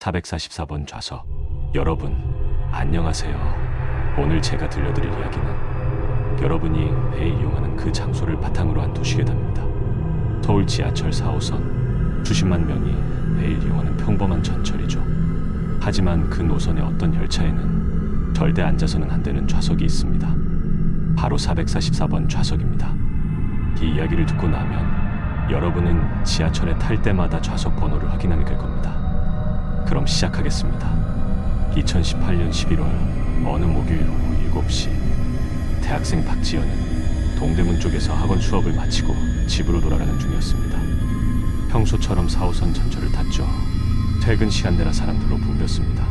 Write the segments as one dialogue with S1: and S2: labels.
S1: 444번 좌석. 여러분, 안녕하세요. 오늘 제가 들려드릴 이야기는 여러분이 매일 이용하는 그 장소를 바탕으로 한 도시계단입니다. 서울 지하철 4호선. 수십만 명이 매일 이용하는 평범한 전철이죠. 하지만 그 노선의 어떤 열차에는 절대 앉아서는 안 되는 좌석이 있습니다. 바로 444번 좌석입니다. 이 이야기를 듣고 나면 여러분은 지하철에 탈 때마다 좌석 번호를 확인하게 될 겁니다. 그럼 시작하겠습니다. 2018년 11월 어느 목요일 오후 7시, 대학생 박지연은 동대문 쪽에서 학원 수업을 마치고 집으로 돌아가는 중이었습니다. 평소처럼 4호선 전철을 탔죠. 퇴근 시간대라 사람들로 붐볐습니다.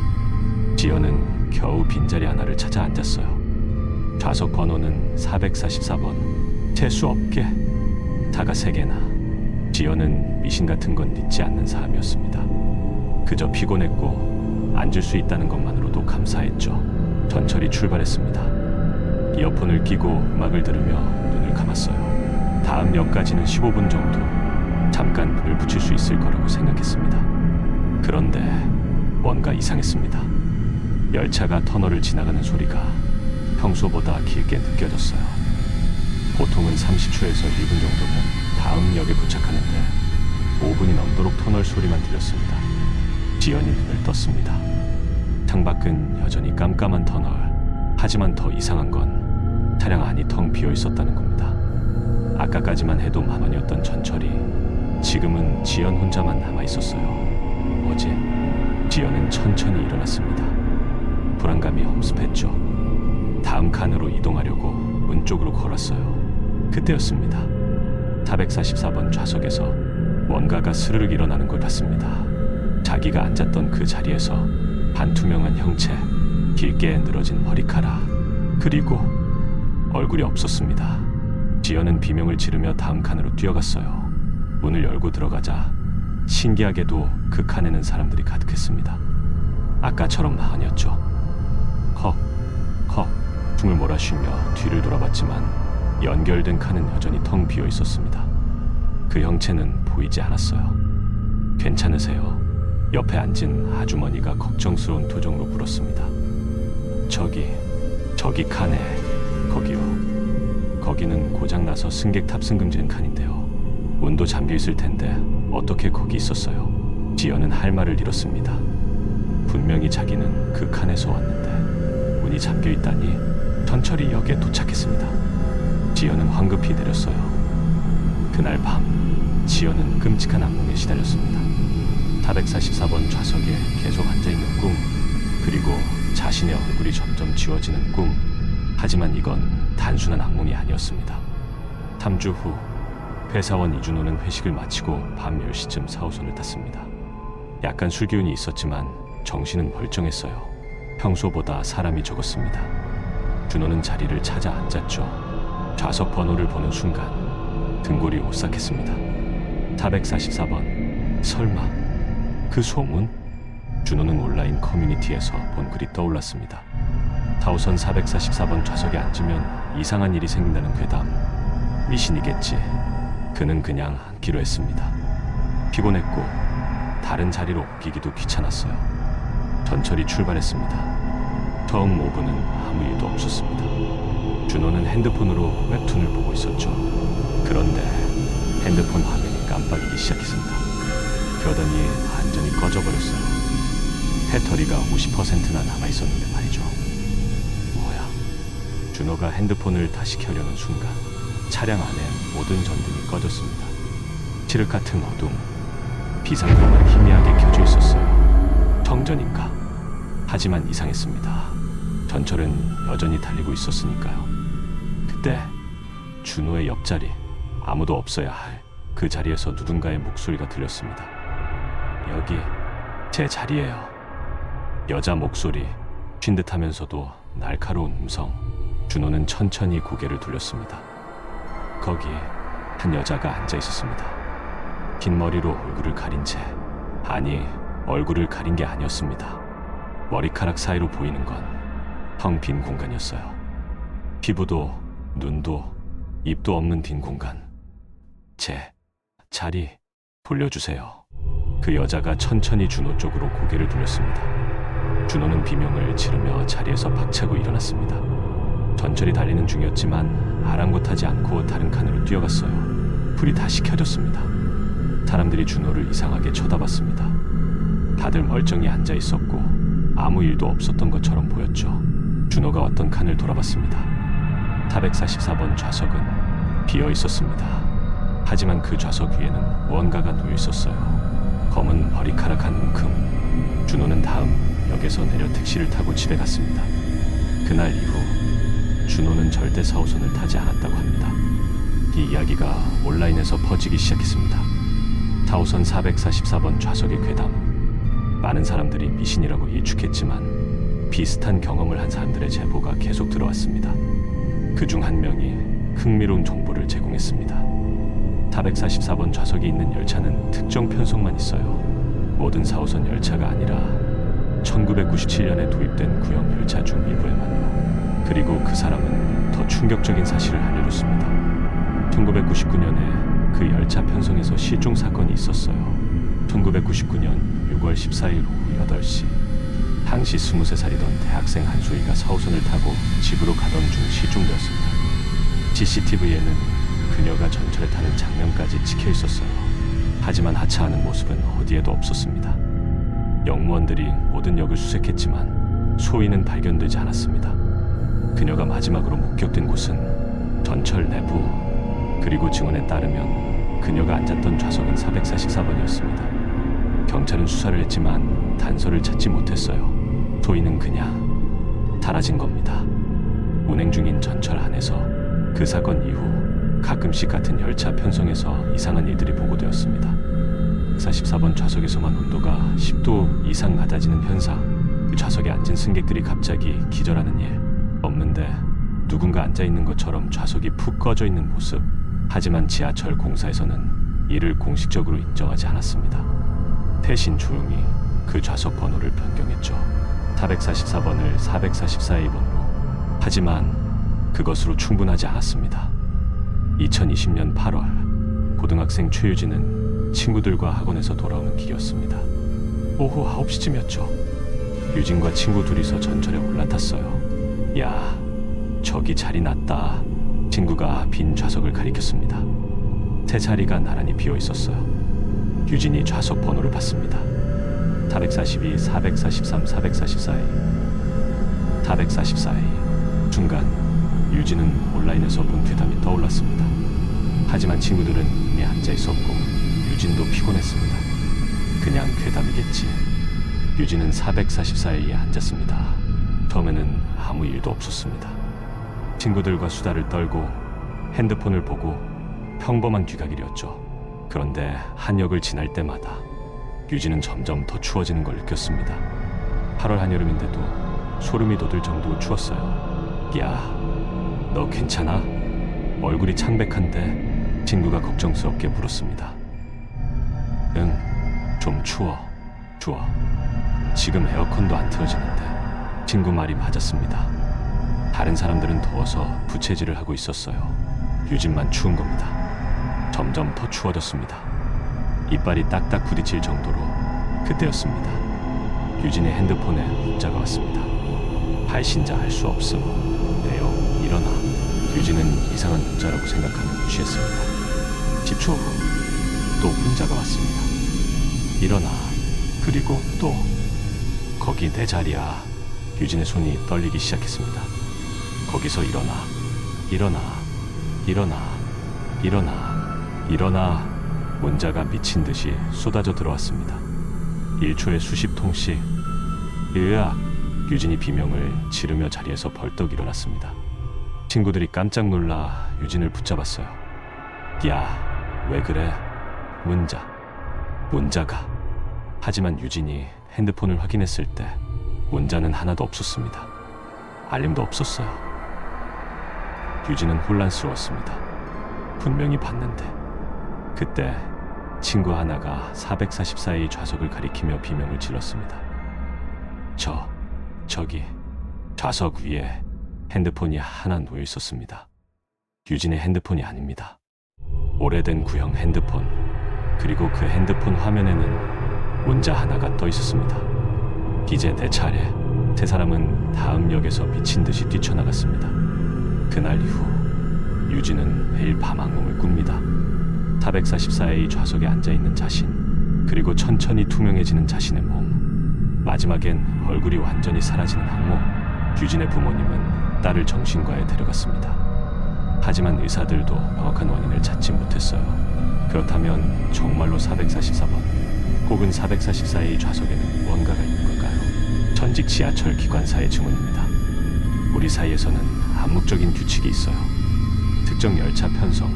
S1: 지연은 겨우 빈자리 하나를 찾아 앉았어요. 좌석 번호는 444번. 재수 없게 차가 3개나. 지연은 미신 같은 건 믿지 않는 사람이었습니다. 그저 피곤했고 앉을 수 있다는 것만으로도 감사했죠. 전철이 출발했습니다. 이어폰을 끼고 음악을 들으며 눈을 감았어요. 다음 역까지는 15분 정도. 잠깐 눈을 붙일 수 있을 거라고 생각했습니다. 그런데 뭔가 이상했습니다. 열차가 터널을 지나가는 소리가 평소보다 길게 느껴졌어요. 보통은 30초에서 1분 정도면 다음 역에 도착하는데 5분이 넘도록 터널 소리만 들렸습니다. 지연이 눈을 떴습니다. 창밖은 여전히 깜깜한 터널. 하지만 더 이상한 건 차량 안이 텅 비어 있었다는 겁니다. 아까까지만 해도 만원이었던 전철이 지금은 지연 혼자만 남아 있었어요. 뭐지? 지연은 천천히 일어났습니다. 불안감이 엄습했죠. 다음 칸으로 이동하려고 문 쪽으로 걸었어요. 그때였습니다. 444번 좌석에서 뭔가가 스르륵 일어나는 걸 봤습니다. 자기가 앉았던 그 자리에서 반투명한 형체, 길게 늘어진 머리카락, 그리고 얼굴이 없었습니다. 지연은 비명을 지르며 다음 칸으로 뛰어갔어요. 문을 열고 들어가자 신기하게도 그 칸에는 사람들이 가득했습니다. 아까처럼 아니었죠. 헉, 헉, 숨을 몰아쉬며 뒤를 돌아봤지만 연결된 칸은 여전히 텅 비어 있었습니다. 그 형체는 보이지 않았어요. 괜찮으세요? 옆에 앉은 아주머니가 걱정스러운 표정으로 물었습니다. 저기 칸에, 거기요. 거기는 고장나서 승객 탑승 금지된 칸인데요. 문도 잠겨 있을 텐데 어떻게 거기 있었어요? 지연은 할 말을 잃었습니다. 분명히 자기는 그 칸에서 왔는데 문이 잠겨 있다니. 전철이 역에 도착했습니다. 지연은 황급히 내렸어요. 그날 밤 지연은 끔찍한 악몽에 시달렸습니다. 444번 좌석에 계속 앉아있는 꿈, 그리고 자신의 얼굴이 점점 지워지는 꿈. 하지만 이건 단순한 악몽이 아니었습니다. 3주 후 회사원 이준호는 회식을 마치고 밤 10시쯤 4호선을 탔습니다. 약간 술기운이 있었지만 정신은 멀쩡했어요. 평소보다 사람이 적었습니다. 준호는 자리를 찾아 앉았죠. 좌석 번호를 보는 순간 등골이 오싹했습니다. 444번. 설마 그 소문? 준호는 온라인 커뮤니티에서 본 글이 떠올랐습니다. 4호선 444번 좌석에 앉으면 이상한 일이 생긴다는 괴담. 미신이겠지. 그는 그냥 앉기로 했습니다. 피곤했고 다른 자리로 옮기기도 귀찮았어요. 전철이 출발했습니다. 처음 5분은 아무 일도 없었습니다. 준호는 핸드폰으로 웹툰을 보고 있었죠. 그런데 핸드폰 화면이 깜빡이기 시작했습니다. 그러더니 완전히 꺼져버렸어요. 배터리가 50%나 남아있었는데 말이죠. 뭐야? 준호가 핸드폰을 다시 켜려는 순간 차량 안에 모든 전등이 꺼졌습니다. 칠흑 같은 어둠, 비상등만 희미하게 켜져 있었어요. 정전인가? 하지만 이상했습니다. 전철은 여전히 달리고 있었으니까요. 그때 준호의 옆자리, 아무도 없어야 할 그 자리에서 누군가의 목소리가 들렸습니다. 여기 제 자리예요. 여자 목소리, 쉰 듯하면서도 날카로운 음성. 준호는 천천히 고개를 돌렸습니다. 거기 한 여자가 앉아 있었습니다. 긴 머리로 얼굴을 가린 채, 아니, 얼굴을 가린 게 아니었습니다. 머리카락 사이로 보이는 건 텅 빈 공간이었어요. 피부도 눈도 입도 없는 빈 공간. 제 자리 돌려주세요. 그 여자가 천천히 준호 쪽으로 고개를 돌렸습니다. 준호는 비명을 지르며 자리에서 박차고 일어났습니다. 전철이 달리는 중이었지만 아랑곳하지 않고 다른 칸으로 뛰어갔어요. 불이 다시 켜졌습니다. 사람들이 준호를 이상하게 쳐다봤습니다. 다들 멀쩡히 앉아 있었고 아무 일도 없었던 것처럼 보였죠. 준호가 왔던 칸을 돌아봤습니다. 444번 좌석은 비어 있었습니다. 하지만 그 좌석 위에는 무언가가 놓여 있었어요. 검은 머리카락한 웅큼. 준호는 다음 역에서 내려 택시를 타고 집에 갔습니다. 그날 이후 준호는 절대 4호선을 타지 않았다고 합니다. 이 이야기가 온라인에서 퍼지기 시작했습니다. 4호선 444번 좌석의 괴담. 많은 사람들이 미신이라고 예측했지만 비슷한 경험을 한 사람들의 제보가 계속 들어왔습니다. 그중 한 명이 흥미로운 정보를 제공했습니다. 444번 좌석이 있는 열차는 특정 편속만 있어요. 모든 4호선 열차가 아니라 1997년에 도입된 구형 열차 중 일부에만요. 그리고 그 사람은 더 충격적인 사실을 알려줬습니다. 1999년에 그 열차 편성에서 실종 사건이 있었어요. 1999년 6월 14일 오후 8시 당시 23살이던 대학생 한소희가 4호선을 타고 집으로 가던 중 실종되었습니다. CCTV에는 그녀가 전철에 타는 장면까지 찍혀 있었어요. 하지만 하차하는 모습은 어디에도 없었습니다. 영무원들이 모든 역을 수색했지만 소희는 발견되지 않았습니다. 그녀가 마지막으로 목격된 곳은 전철 내부, 그리고 증언에 따르면 그녀가 앉았던 좌석은 444번이었습니다. 경찰은 수사를 했지만 단서를 찾지 못했어요. 소희는 그냥 사라진 겁니다. 운행 중인 전철 안에서 그 사건 이후 가끔씩 같은 열차 편성에서 이상한 일들이 보고되었습니다. 44번 좌석에서만 온도가 10도 이상 낮아지는 현상, 그 좌석에 앉은 승객들이 갑자기 기절하는 일, 없는데 누군가 앉아있는 것처럼 좌석이 푹 꺼져 있는 모습. 하지만 지하철 공사에서는 이를 공식적으로 인정하지 않았습니다. 대신 조용히 그 좌석 번호를 변경했죠. 444번을 444A번으로. 하지만 그것으로 충분하지 않았습니다. 2020년 8월 고등학생 최유진은 친구들과 학원에서 돌아오는 길이었습니다. 오후 9시쯤이었죠. 유진과 친구 둘이서 전철에 올라탔어요. 야, 저기 자리 났다. 친구가 빈 좌석을 가리켰습니다. 세 자리가 나란히 비어 있었어요. 유진이 좌석 번호를 봤습니다. 442, 443, 444A. 444A. 순간 유진은 온라인에서 본 괴담이 떠올랐습니다. 하지만 친구들은 이미 앉아 있었고 유진도 피곤했습니다. 그냥 괴담이겠지. 유진은 444A에 앉았습니다. 처음에는 아무 일도 없었습니다. 친구들과 수다를 떨고 핸드폰을 보고 평범한 귀가길이었죠. 그런데 한 역을 지날 때마다 유진은 점점 더 추워지는 걸 느꼈습니다. 8월 한여름인데도 소름이 돋을 정도로 추웠어요. 야, 너 괜찮아? 얼굴이 창백한데 친구가 걱정스럽게 물었습니다. 응, 좀 추워. 지금 에어컨도 안 틀어지는데. 친구 말이 맞았습니다. 다른 사람들은 더워서 부채질을 하고 있었어요. 유진만 추운 겁니다. 점점 더 추워졌습니다. 이빨이 딱딱 부딪힐 정도로. 그때였습니다. 유진의 핸드폰에 문자가 왔습니다. 발신자 할 수 없음. 내용 일어나. 유진은 이상한 문자라고 생각하며 무시했습니다. 10초 후 또 문자가 왔습니다. 일어나. 그리고 또 거기 내 자리야. 유진의 손이 떨리기 시작했습니다. 거기서 일어나. 문자가 미친 듯이 쏟아져 들어왔습니다. 1초에 수십 통씩. 으악. 유진이 비명을 지르며 자리에서 벌떡 일어났습니다. 친구들이 깜짝 놀라 유진을 붙잡았어요. 야, 왜 그래? 문자가. 하지만 유진이 핸드폰을 확인했을 때 문자는 하나도 없었습니다. 알림도 없었어요. 유진은 혼란스러웠습니다. 분명히 봤는데. 그때 친구 하나가 444의 좌석을 가리키며 비명을 질렀습니다. 저기 좌석 위에 핸드폰이 하나 놓여 있었습니다. 유진의 핸드폰이 아닙니다. 오래된 구형 핸드폰. 그리고 그 핸드폰 화면에는 문자 하나가 떠 있었습니다. 이제 내 차례. 세 사람은 다음 역에서 미친 듯이 뛰쳐나갔습니다. 그날 이후 유진은 매일 밤 악몽을 꿉니다. 444A 좌석에 앉아있는 자신, 그리고 천천히 투명해지는 자신의 몸, 마지막엔 얼굴이 완전히 사라지는 악몽. 유진의 부모님은 딸을 정신과에 데려갔습니다. 하지만 의사들도 명확한 원인을 찾지 못했어요. 그렇다면 정말로 444번 혹은 444A 좌석에는 무언가가 있는 걸까요? 전직 지하철 기관사의 증언입니다. 우리 사이에서는 암묵적인 규칙이 있어요. 특정 열차 편성,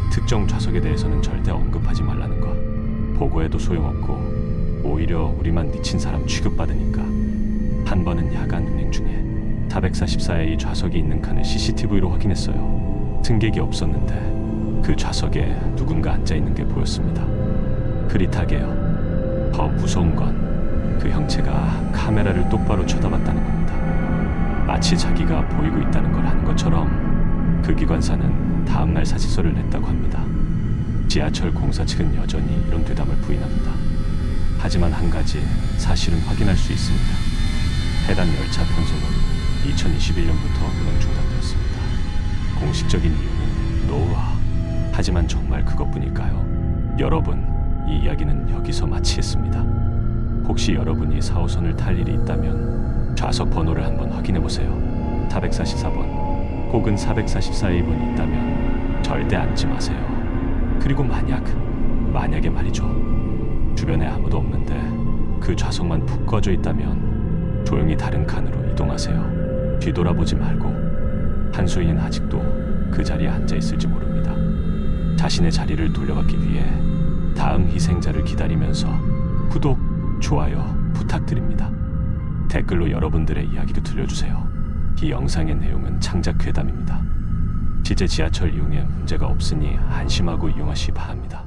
S1: 특정 좌석에 대해서는 절대 언급하지 말라는 것. 보고해도 소용없고 오히려 우리만 미친 사람 취급받으니까. 한 번은 야간 운행 중에 444A 좌석이 있는 칸을 CCTV로 확인했어요. 승객이 없었는데 그 좌석에 누군가 앉아있는 게 보였습니다. 흐릿하게요. 더 무서운 건 그 형체가 카메라를 똑바로 쳐다봤다는 겁니다. 마치 자기가 보이고 있다는 걸 아는 것처럼. 그 기관사는 다음날 사직서를 냈다고 합니다. 지하철 공사 측은 여전히 이런 되담을 부인합니다. 하지만 한 가지 사실은 확인할 수 있습니다. 해당 열차 편성은 2021년부터 운행 중단되었습니다. 공식적인 이유는 노후화. 하지만 정말 그것뿐일까요? 여러분, 이 이야기는 여기서 마치겠습니다. 혹시 여러분이 4호선을 탈 일이 있다면 좌석 번호를 한번 확인해 보세요. 444번 혹은 444A번이 있다면 절대 앉지 마세요. 그리고 만약에 말이죠, 주변에 아무도 없는데 그 좌석만 푹 꺼져 있다면 조용히 다른 칸으로 이동하세요. 뒤돌아보지 말고. 한수인은 아직도 그 자리에 앉아 있을지 모릅니다. 자신의 자리를 돌려받기 위해 다음 희생자를 기다리면서 구독, 좋아요 부탁드립니다. 댓글로 여러분들의 이야기도 들려주세요. 이 영상의 내용은 창작 괴담입니다. 실제 지하철 이용에 문제가 없으니 안심하고 이용하시 바랍니다.